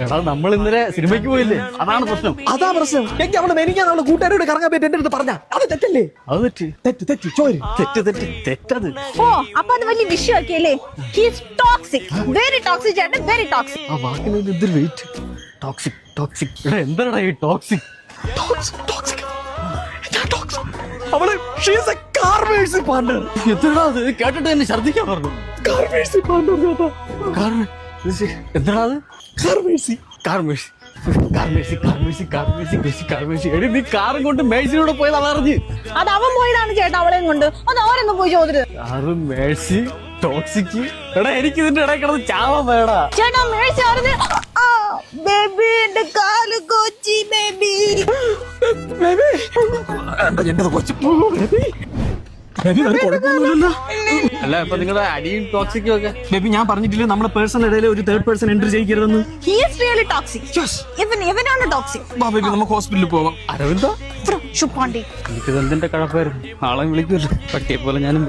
എടാ നമ്മൾ ഇന്നലെ സിനിമയ്ക്ക് പോയില്ലേ, അതാണ് പ്രശ്നം. അതാ പ്രശ്നം. എനിക്ക് അവളെ എനിക്ക് അവളുടെ കൂട്ടുകാരോട് കറങ്ങാൻ പറ്റി എന്റെ അടുത്ത് പറഞ്ഞ അത് തെറ്റല്ലേ? അത് തെറ്റ് തെറ്റ് തെറ്റ് ചോര് തെറ്റത്. ഓ അപ്പൊ അത് വലിയ വിഷയമാക്കിയല്ലേ? ഹീസ് ടോക്സിക്, വെരി ടോക്സിക് ചേട്ടൻ, വെരി ടോക്സിക്. ആ വാക്കിന് എന്തൊരു വെയിറ്റ്. Toxic toxic. എടാ എന്താടാ ഈ ടോക്സിക്? അവള് she's A car Mercy partner. എന്താടാ അത് കേട്ടിട്ട് തന്നെ ഛർദ്ദിക്കാൻ പറഞ്ഞു. കാർ മേഴ്സി പാർട്ണർ ചേട്ടാ. എന്താടാ അത്? Car Mercy. എടി നീ കാറും കൊണ്ട് മേഴ്സിലൂടെ പോയത് അതറിഞ്ഞ്. അത് അവൻ പോയതാണ് ചേട്ടാ അവളെയും കൊണ്ട്. അത് അവരൊന്നും പോയി ചോദിച്ചത്. Car Mercy toxic. എടാ എനിക്ക് ഇതിന്റെ ഇടയിൽ കിടന്ന് ചാവാൻ വേടാ. ചേട്ടാ മേഴ്സി അറിഞ്ഞ് ബേബി എന്റെ കാല് കൊച്ചി ബേബി. എന്റെ കൊച്ചു ബേബി. ബേബി ഒരു കുഴപ്പമൊന്നുമില്ലല്ലോ. അല്ല ഇപ്പൊ നിങ്ങളുടെ അടിയും ടോക്സിക്കും ഒക്കെ. ബേബി ഞാൻ പറഞ്ഞിട്ടില്ലേ നമ്മുടെ പേഴ്സണൽ ഇടയിൽ ഒരു തേർഡ് പേഴ്സൺ എൻട്രി ചെയ്യരുതെന്ന്. He is really toxic. ഇവനാണ് ടോക്സിക്. ബേബി നമുക്ക് ഹോസ്പിറ്റലിൽ പോവാം. അരവിന്ദ ശുപ്പാണ്ടി എനിക്കിത് എന്തിന്റെ കഴപ്പായിരുന്നു. നാളെ വിളിക്കുമല്ലോ പട്ടിയെ പോലെ ഞാനും